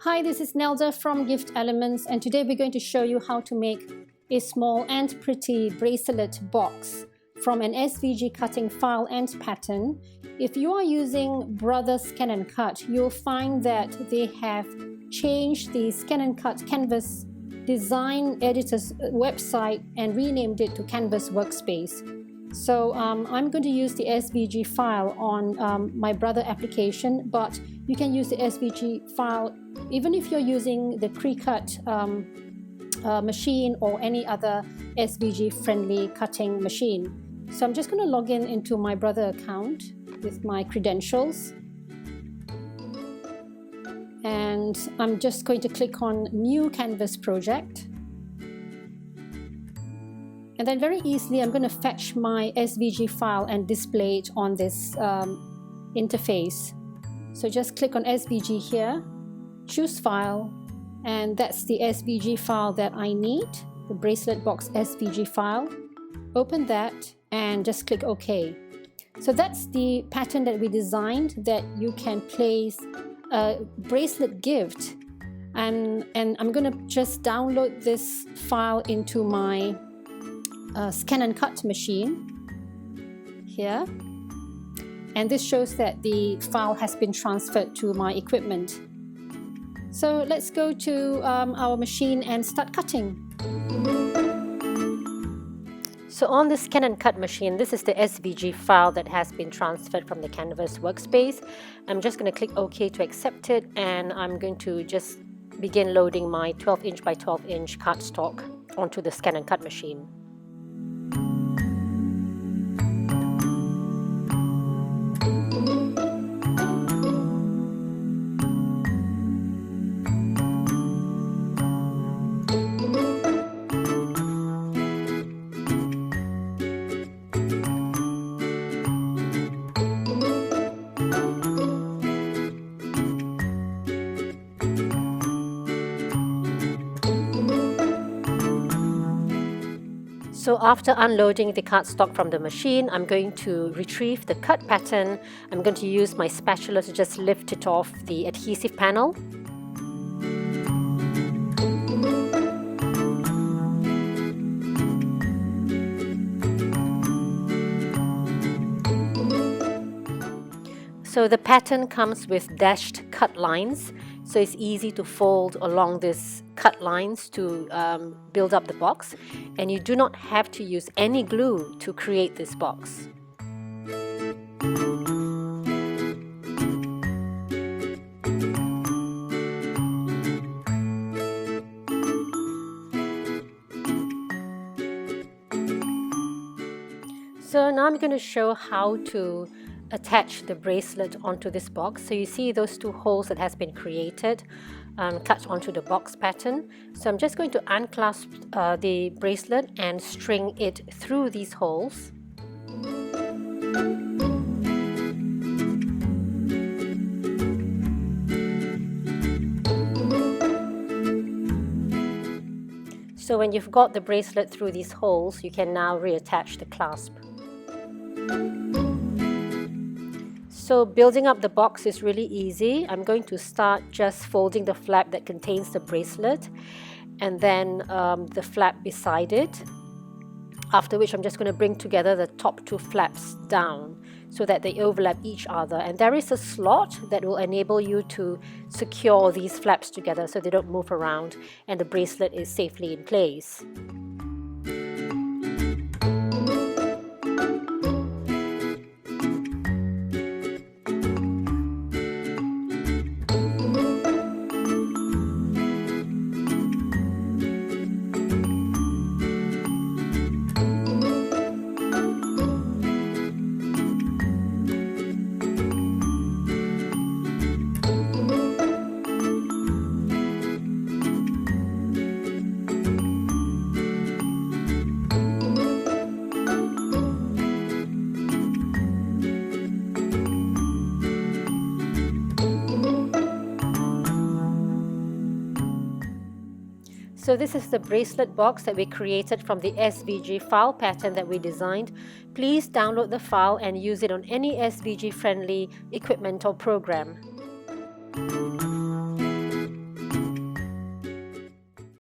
Hi, this is Nelda from Gift Elements, and today we're going to show you how to make a small and pretty bracelet box from an SVG cutting file and pattern. If you are using Brother Scan and Cut, you'll find that they have changed the Scan and Cut Canvas design editor's website and renamed it to Canvas Workspace. So I'm going to use the SVG file on my Brother application, but you can use the SVG file even if you're using the pre-cut machine or any other SVG friendly cutting machine. So I'm just going to log in into my Brother account with my credentials, and I'm just going to click on New Canvas Project. And then very easily I'm going to fetch my SVG file and display it on this interface. So just click on SVG here, choose File, and that's the SVG file that I need, the Bracelet Box SVG file. Open that and just click OK. So that's the pattern that we designed, that you can place a bracelet gift. And I'm going to just download this file into my Scan and Cut machine here, and this shows that the file has been transferred to my equipment. So let's go to our machine and start cutting. So on the Scan and Cut machine, this is the SVG file that has been transferred from the Canvas Workspace. I'm just going to click OK to accept it, and I'm going to just begin loading my 12-inch by 12-inch cardstock onto the Scan and Cut machine. So after unloading the cardstock from the machine, I'm going to retrieve the cut pattern. I'm going to use my spatula to just lift it off the adhesive panel. So the pattern comes with dashed cut lines, so it's easy to fold along these cut lines to build up the box, and you do not have to use any glue to create this box. So now I'm going to show how to attach the bracelet onto this box. So you see those two holes that has been created, cut onto the box pattern. So I'm just going to unclasp the bracelet and string it through these holes. So when you've got the bracelet through these holes, you can now reattach the clasp. So building up the box is really easy. I'm going to start just folding the flap that contains the bracelet, and then the flap beside it, after which I'm just going to bring together the top two flaps down so that they overlap each other. And there is a slot that will enable you to secure these flaps together so they don't move around and the bracelet is safely in place. So this is the bracelet box that we created from the SVG file pattern that we designed. Please download the file and use it on any SVG friendly equipment or program.